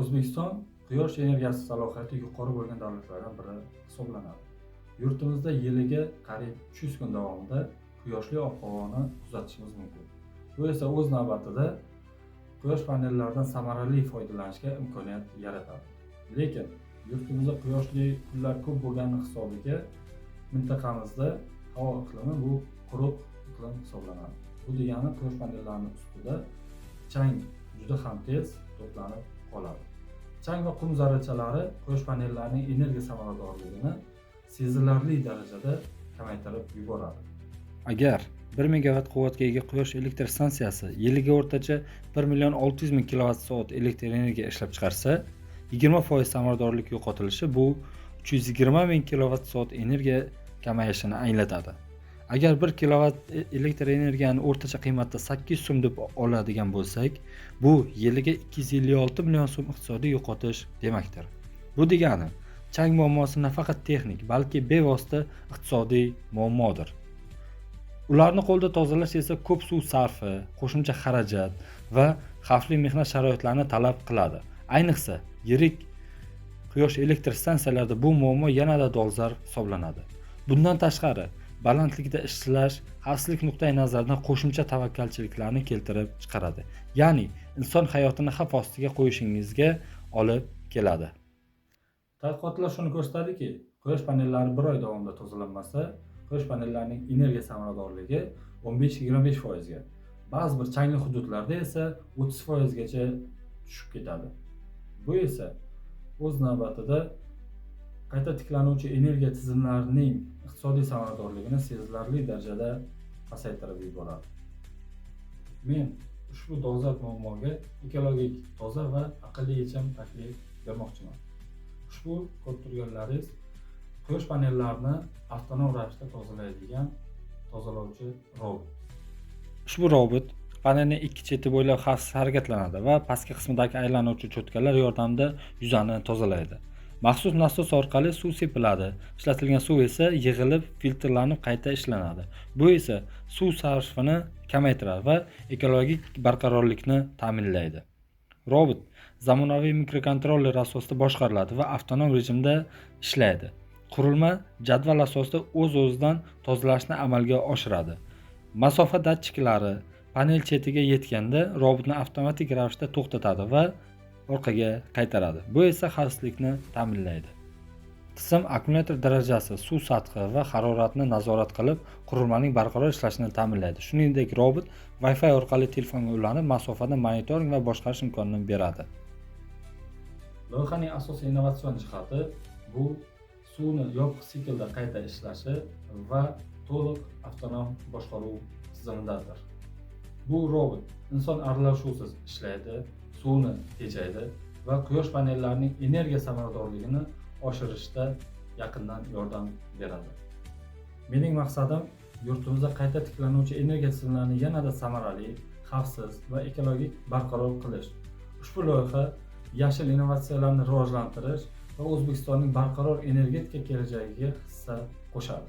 O'zbekiston quyosh energiyasi salohiyati yuqori bo'lgan davlatlardan biri hisoblanadi. Yurtimizda yiliga qariyb 300 kun davomida quyoshli ob-havoni kuzatishimiz mumkin. Bu esa o'z navbatida quyosh panellaridan samarali foydalanishga imkoniyat yaratadi. Lekin yurtimizda quyoshli kunlar ko'p bo'lgani hisobiga mintaqamizda havo iqlimi bu quruq iqlim hisoblanadi. Bu degani quyosh panellarining ustida chang juda ham tez to'planib qoladi. Chang va qum zarrachalari quyosh panellarining energiya samaradorligini sezilarli darajada kamaytirib yuboradi. Agar 1 megawatt quvvatga ega quyosh elektr stansiyasi yiliga o'rtacha 1.600.000 kWh elektr energiya ishlab chiqarsa, 20% samaradorlik yo'qotilishi bu 320.000 kWh energiya kamayishini anglatadi. Agar 1 kilovatt elektr energiyani o'rtacha qiymatda 8 so'm deb oladigan bo'lsak, bu yiliga 256 million so'm iqtisodiy yo'qotish demakdir. Bu degani, chang muammosi nafaqat texnik, balki bevosita iqtisodiy muammodir. Ularni qo'lda tozalash esa ko'p suv sarfi, qo'shimcha xarajat va xavfli mehnat sharoitlarini talab qiladi. Ayniqsa, yirik quyosh elektr stansiyalarida bu muammo yanada dolzarb hisoblanadi. Bundan tashqari, balandlikda ishlash xavfsizlik nuqtai nazaridan qo'shimcha tavakkalchiliklarni keltirib chiqaradi. Ya'ni inson hayotini xavf ostiga qo'yishingizga olib keladi. Tadqiqotlar shuni ko'rsatadiki, quyosh panellari 1 oy davomida tozalanmasa, quyosh panellarining energiya samaradorligi 15-25% ga, ba'zi bir changli hududlarda esa 30% gacha tushib ketadi. Bu esa o'z navbatida qayta tiklanuvchi energiya tizimlarining iqtisodiy samaradorligini sezilarli darajada pasaytirib yuboradi. Men ushbu dolzarb muammoga ekologik, toza va aqlli yechim taklif bermoqchiman. Ushbu ko'rib turganlaringiz quyosh panellarini avtonom ravishda tozalaydigan tozalovchi robot. Ushbu robot panelning ikki cheti bo'ylab xavfsiz harakatlanadi va pastki qismidagi aylanuvchi cho'tkalar yordamida yuzani tozalaydi. Maxsus nasos orqali suv sepiladi. Ishlatilgan suv esa yig'ilib, filtrlanib qayta ishlanadi. Bu esa suv sarfini kamaytiradi va ekologik barqarorlikni ta'minlaydi. Robot zamonaviy mikrokontroller asosida boshqariladi va avtonom rejimda ishlaydi. Qurilma jadval asosida o'z-o'zidan tozalashni amalga oshiradi. Masofa datchiklari panel chetiga yetganda robotni avtomatik ravishda to'xtatadi va orqaga qaytaradi. Bu esa xavfsizlikni ta'minlaydi. Tizim akkumulyator darajasi, suv sathi va haroratni nazorat qilib, qurilmaning barqaror ishlashini ta'minlaydi. Shuningdek, robot Wi-Fi orqali telefonga ulanib, masofadan monitoring va boshqarish imkonini beradi. Loyihaning asosiy innovatsion jihati bu suvni yopiq siklda qayta ishlashi va to'liq avtonom boshqaruv tizimidadir. Bu robot inson aralashuvisiz ishlaydi, suvni tejaydi va quyosh panellarining energiya samaradorligini oshirishda yaqindan yordam beradi. Mening maqsadim yurtimizda qayta tiklanuvchi energiya tizimlarini yanada samarali, xavfsiz va ekologik barqaror qilish. Ushbu loyiha yashil innovatsiyalarni rivojlantirish va O'zbekistonning barqaror energetika kelajagiga hissa qo'shadi.